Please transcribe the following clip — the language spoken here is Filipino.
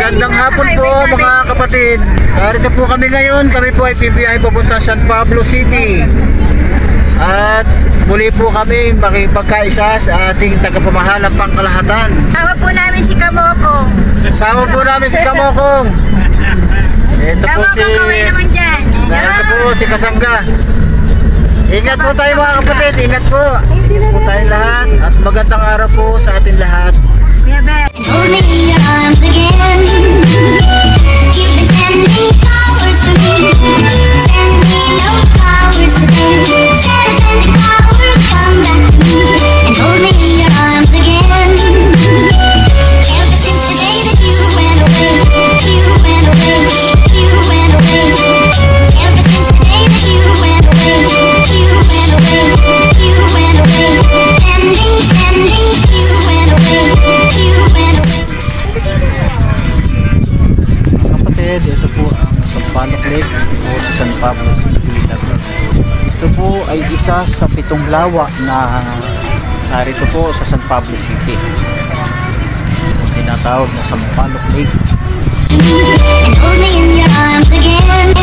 Magandang hapon po mga kapatid. Narito po kami ngayon. Kami po ay PBI papunta San Pablo City. At muli po kami makipagkaisa sa ating tagapamahalang pangkalahatan. Sama po namin si Kamokong. Sama po namin si Kamokong. Ito po si... Kamokong naman dyan. Ito po si Kasangga. Ingat po tayo mga kapatid. Ingat po. Ingat po tayo lahat. At magandang araw po sa ating lahat. Hold me in your arms again. You've been sending flowers to me. Send me no flowers today. Instead of sending flowers, come back to me and hold me in your arms again. Ever since the day that you went away, you went away, you went away. Ever since the day that you went away, you went away, you went away. Sending, you went away, you went away. Kapatid, ito po ang Sampaloc Lake o sa San Pablo City. Ito po ay isa sa 7 lawa na narito po sa San Pablo City. Tinatawag na Sampaloc Lake. And hold me in your arms again.